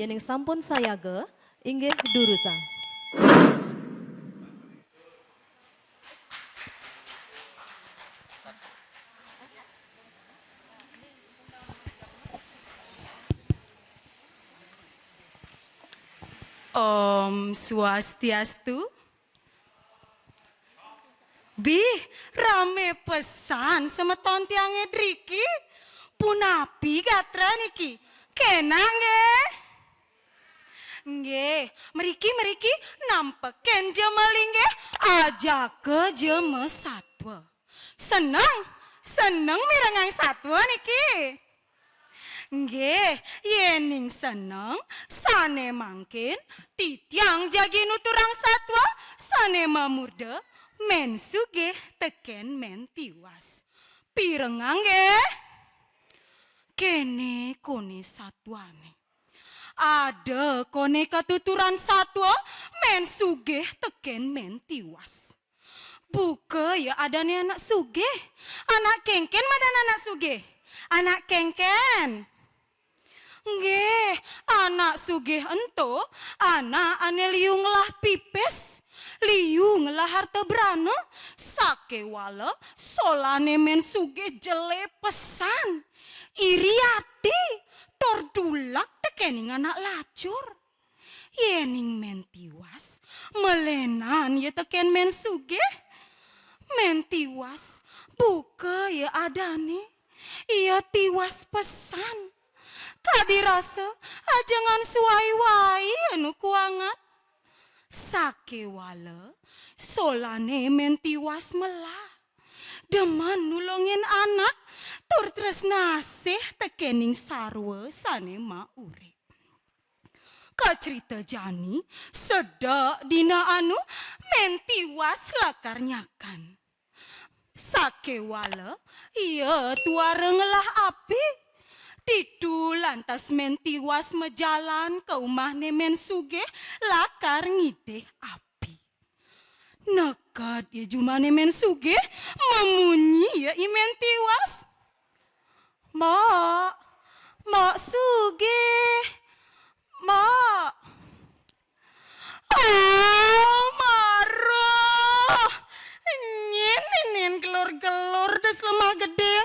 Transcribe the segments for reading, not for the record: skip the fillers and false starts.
Yening sampun sayaga inggih durusa. Om Swastiastu. Bi, rame pesan semeton tiange driki. Punapi gatra niki. Kenang nggih. Nggih, meriki nampeken jemaling nggih ajak ke jeme satwa. Seneng mirengang satwa niki. Nggih, yening seneng sane mangkin titiang jagi nuturang satwa sane mamurde men sugih teken men tiwas. Pirengang nggih. Kene kone satwane. Ada kone ketuturan satwa men sugih teken men tiwas. Buka ya adane anak sugih. Anak kengken madan anak sugih. Anak kengken. Nggih, anak sugih ento, anak ane liu ngelah pipes, liu ngelah harta berana, sake wala solane men sugih jele pesan. Iriati tordulak tekening anak lacur. Yening men tiwas, melenan ya teken men sugih. Men tiwas, buka ya adane, ia tiwas pesan. Kadirasa ajangan suai-wai anu kuangan. Sake wala solane men tiwas melah. Deman nulungin anak tur tresnasih tekening sarwa sane maurip. Kacerita jani sedak dina anu men tiwas lakar nyakan. Sake wala iya tuara ngelah api. Didu lantas men tiwas mejalan ke umah men sugih lakar ngideh api. Nekad ya jumane men sugih memunyi ya imen tiwas. Mak sugih, mak. Marah. Nyen gelor-gelor des lemah gede.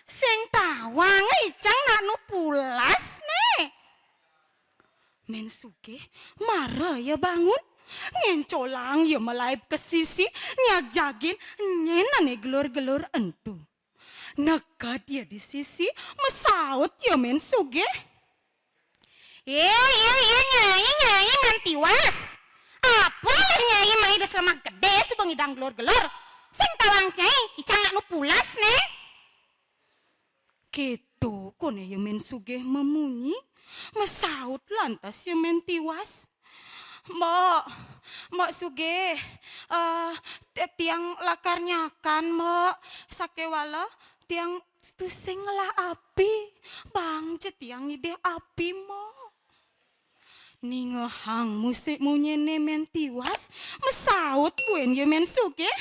Sing tawang icang nak nu pulas nih. Men sugih marah ya bangun. Ngencolang ya melaip ke sisi nyak jagin nyenane gelor-gelor entu. Nekad ya di sisi mesaut ya men sugih. Nyai men tiwas. Apa leh nyai mai des lemah gede subeng idang gelor-gelor. Sing tawang nyai icang nak nu pulas nih. Gitu kone ya men sugih memunyi. Mesaut lantas ya men tiwas. Mak sugih, tiang lakarnya kan mak sakewala tiang tusing lah api, bang tiang ide api mak. Ningehang musik munyene men tiwas, mesaut buen ya men sugih.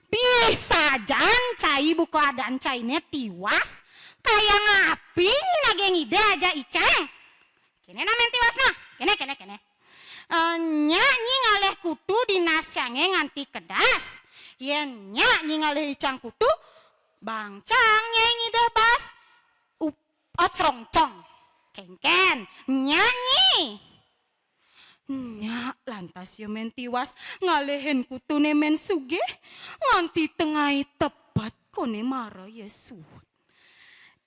Bisa jan cai buku adaan caine tiwas, kayak ngapi nage ngide aja icang. Kene namen tiwas nah, kene. Nyanyi ngaleh kutu dinasyange nganti kedas. Yen nyanyi ngaleh icang kutu bangcang nyanyi dah bas ocrongcong kengken nyanyi. Nyak lantas ya men tiwas ngalehin kutune men sugih nganti tengah tepat kone mara ya suhut.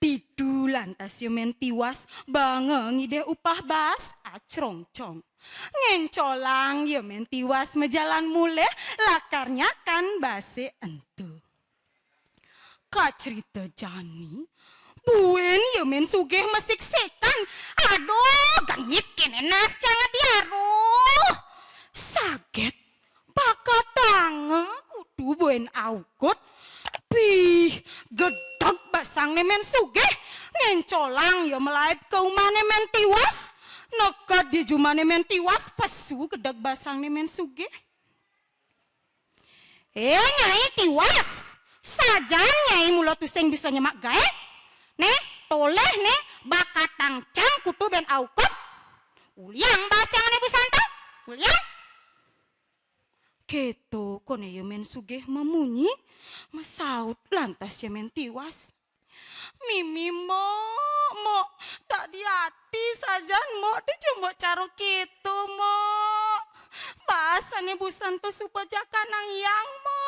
Didu lantas ya men tiwas bangeng ide upah bas acrongcong. Ngencolang ya men tiwas mejalan muleh lakarnya kan base entu. Kacerita jani buen ya men sugih mesik setan. Aduh genit kene nas jangan diaruh. Saget pakatange kudu buen aukut. Pih gedeg basang men sugih. Ngencolang ya melaip ke umah men tiwas. Nekad dia jumane men tiwas pesu gedag basang ne men sugih. Nyai tiwas. Sajan nyai mula tuseng bisa nyemak gae. Ne, toleh ne bakatang cang kutu ben aukot. Uliang basangane busanta. Uliang. Keto kone ya men sugih memunyi. Masaut lantas ya men tiwas. Mimi mo tak di hati sajan mo di cuma caro gitu mo. Bahasanya busanto supaya kanang yang mo.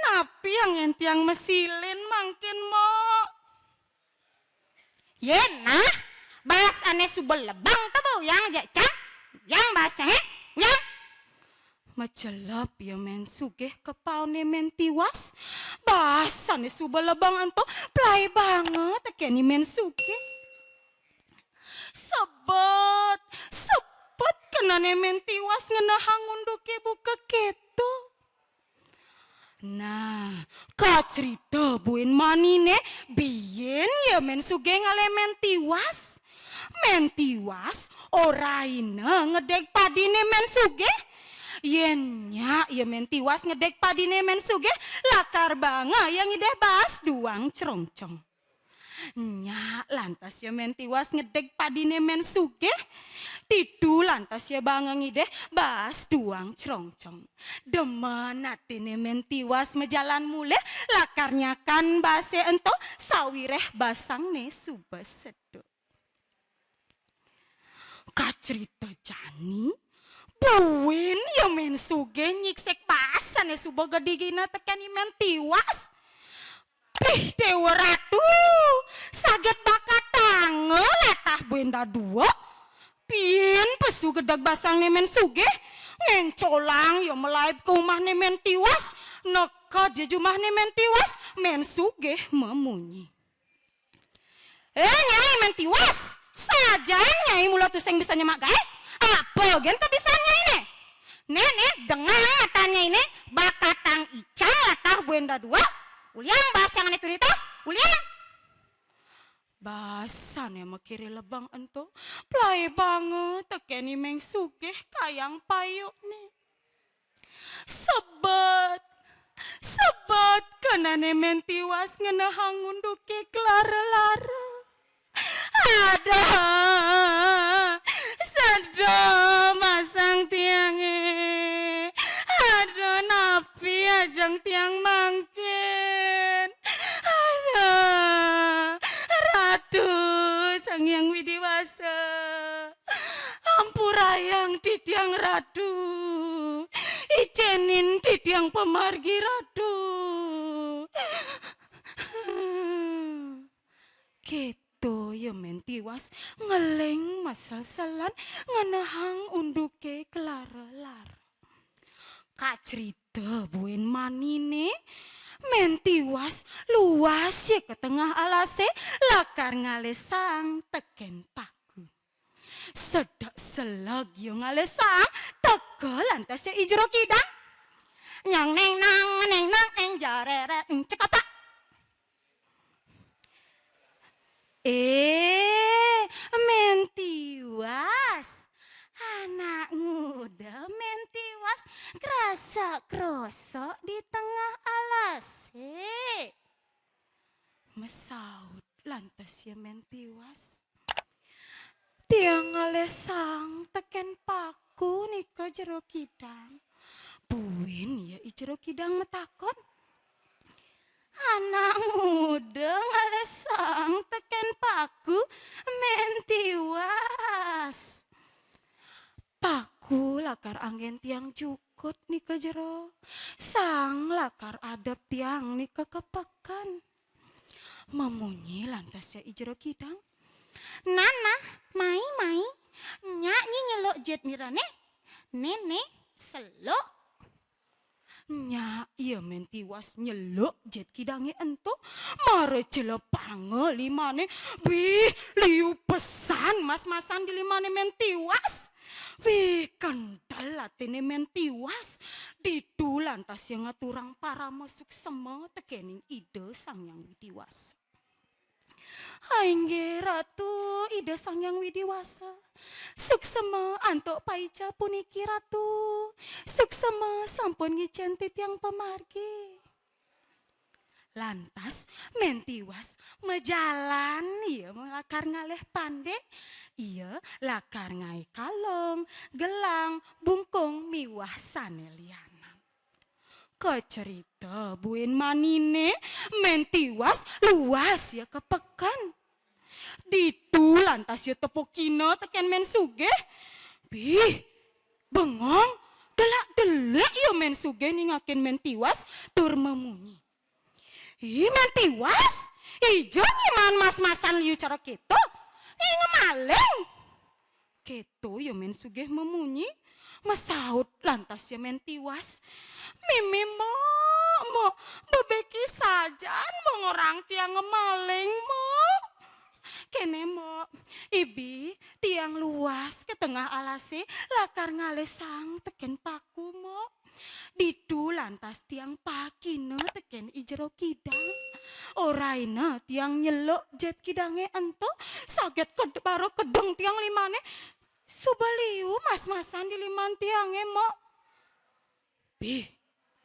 Napi yang entiang mesilin mangkin mo. Yena bahasanya subel lebang tabo yang aja cak. Yang bahasanya yang macelap ya men sugih kepaune men tiwas. Bahasane subel lebang anto play banget keni men sugih. Sebet kenane men tiwas ngenahang unduke buka keto. Nah, kacerita buin manine biyen ya men sugih ngale men tiwas. Men tiwas oraina ngedek padine men sugih. Yenya ya men tiwas ngedek padine men sugih lakar banga yang ideh bahas duang cerongcong. Nya lantas ya men tiwas ngedek padine men sugih. Tidu lantas ya banga ngideh bahas duang cerongcong. Demen atine men tiwas mejalan muleh lakarnya kan base ento sawireh basang ne subes sedok. Kacerita jani buin ya men sugih nyiksek pasan ya subo gedigina tekani men tiwas. Dewa ratu saget bakatang letah benda dua. Pien pesu gedag basang men sugih. Ngencolang ya melaib ke rumah men tiwas. Neka dia jumah men tiwas men sugih memunyi. Nyai men tiwas. Saja nyai mula tuseng bisa nyemak gae. Apa gen kebisaannya ini? Nenek dengar matanya ini bakatang icang latah buenda dua. Uliang bahas jangan itu dito. Uliang. Bahasan ya makiri lebang ento. Play banget tekeni meng sugih kayang payuk nih. Sebet kenane men tiwas ngenahang unduke kelara-lara. Ada sedih masang tiange. Ada napi ajang tiang mangkin. Ada ratu sang yang widiwasa. Ampurayang di tiang ratu. Icenin di tiang pemargi ratu. Keto ya men tiwas ngeleng masal-salan ngenahang unduke kelara-lara. Kacerita buin manine men tiwas luas ya ke tengah alase lakar ngalesang teken paku. Sedak selag yo ngalesang teke lantas ya ijro kidang. Nyang neng nang jareret cekapak. Men tiwas. Anak muda men tiwas kerasa krosok di tengah alas. Mesaut lantas ya men tiwas. Tiang alesang teken paku nika jero kidang. Buin ya ijero kidang metakon. Anak muda ngalesang teken paku men tiwas. Paku lakar angin tiang cukut nika jero. Sang lakar adab tiang nika kepekan. Memunyi lantas ya ijero kidang. Nana, mai, nyanyi nyelok jet mirane. Nenek, selok. Nya iya men tiwas nyelok jet kidange ento mare jelepange limane bih liu pesan mas-masan di limane men tiwas bih kendal latine men tiwas didu lantas yang ngaturang para masuk semua tekening ide sang yang tiwas Haingge Ratu Ida Sang Yang Widiwasa. Suksema antuk paica puniki Ratu. Suksema sampun ngicen titiang pamargi. Lantas mentiwas mejalan iya melakar ngaleh pandek. Iya lakar ngai kalong, gelang, bungkung miwah sanelian. Kecerita buin manine mentiwas luas ya kepekan. Ditu lantas ya tepokina teken men sugeh. Bih, bengong, delak-delak ya men sugeh ningakin mentiwas tur memunyi. Ih mentiwas, ijo nyiman mas-masan liu cara keto, ih ngemaleng. Keto ya men sugeh memunyi. Mesaut lantas ya mentiwas. Mimi mo bebeki sajan mau orang tiang ngemaling mo. Kene mo, ibi tiang luas ke tengah alase lakar ngalesang teken paku mo. Didu lantas tiang pakina teken ijero kidang. Oraina tiang nyeluk jet kidange ento saget baro kedeng tiang limane. Subaliu mas-masan di liman tiange mo. Bih,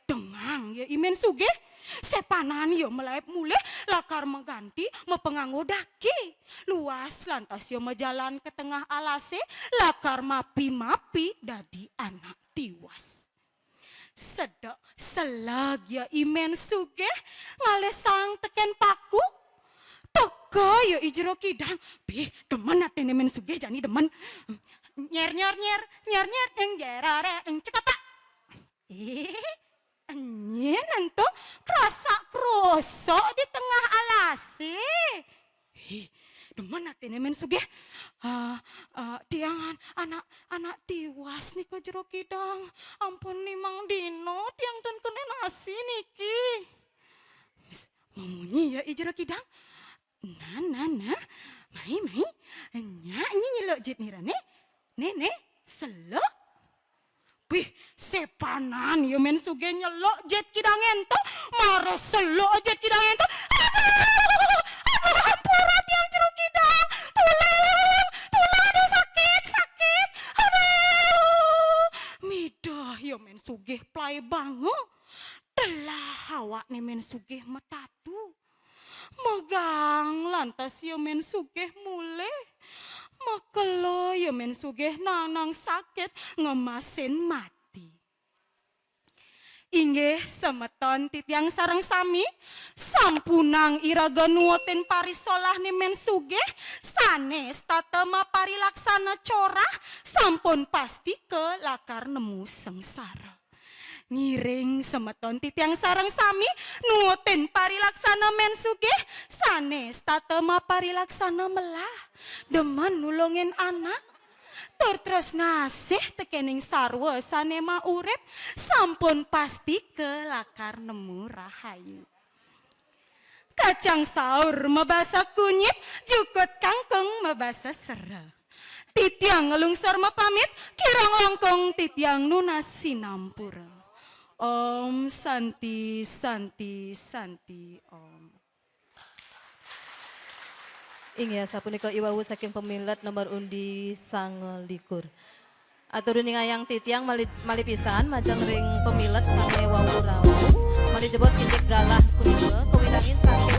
dengang ya imen sugeh. Sepanan ya melaip muleh lakar mengganti mepenganggo daki. Luas lantas ya mejalan ke tengah alase lakar mapi-mapi dadi anak tiwas. Sedek selag ya imen sugeh ngalesang teken paku. Teka ya ijro kidang. Bih, demen atene men sugeh jani demen. Nyer enggerare cekapak. Nyen ento kerasa krosok di tengah alase. Demen atene men sugeh. Tiangan anak tiwas nih ke jero kidang. Ampun nih Mang Dino tiang dan kene nasi niki. Memunyi ya ijero kidang. Nah, mai, nyanyi nyelok jet nirane. Nenek, selo. Wih, sepanan ya men sugeh nyelok jet kidang ento. Mare selo jet kidang ento. Aduh, ampura tiang jeruk kidang. Tulang, aduh sakit. Aduh. Midah ya men sugeh play bango. Telah awak nih men sugeh metatu. Megang lantas ya men sugeh muleh. Makelo ya men sugeh nang sakit ngemasin mati. Inggih semeton titiang sareng sami sampunang iraga nuoten parisolah ni men sugeh sanes tatema parilaksana corah sampun pasti ke lakar nemu sengsara. Ngiring semeton titiang sareng sami nuoten parilaksana men sugeh sanes tatema parilaksana melah demen nulungin anak tur terus nasih tekening sarwa sanema urip sampun pasti ke lakar nemu rahayu. Kacang saur mebasa kunyit jukut kangkung mebasa sera. Titiang ngelungsor mepamit kirang langkung titiang nunas sinampura. Om Santi Om. Inggih sapunika iwawu saking pemilet nomor undi 29. Atur ningayang titiang mali pisan majeng ring pemilet sange wawu rawu. Mali jebos kinjek galah punika kewidangin saking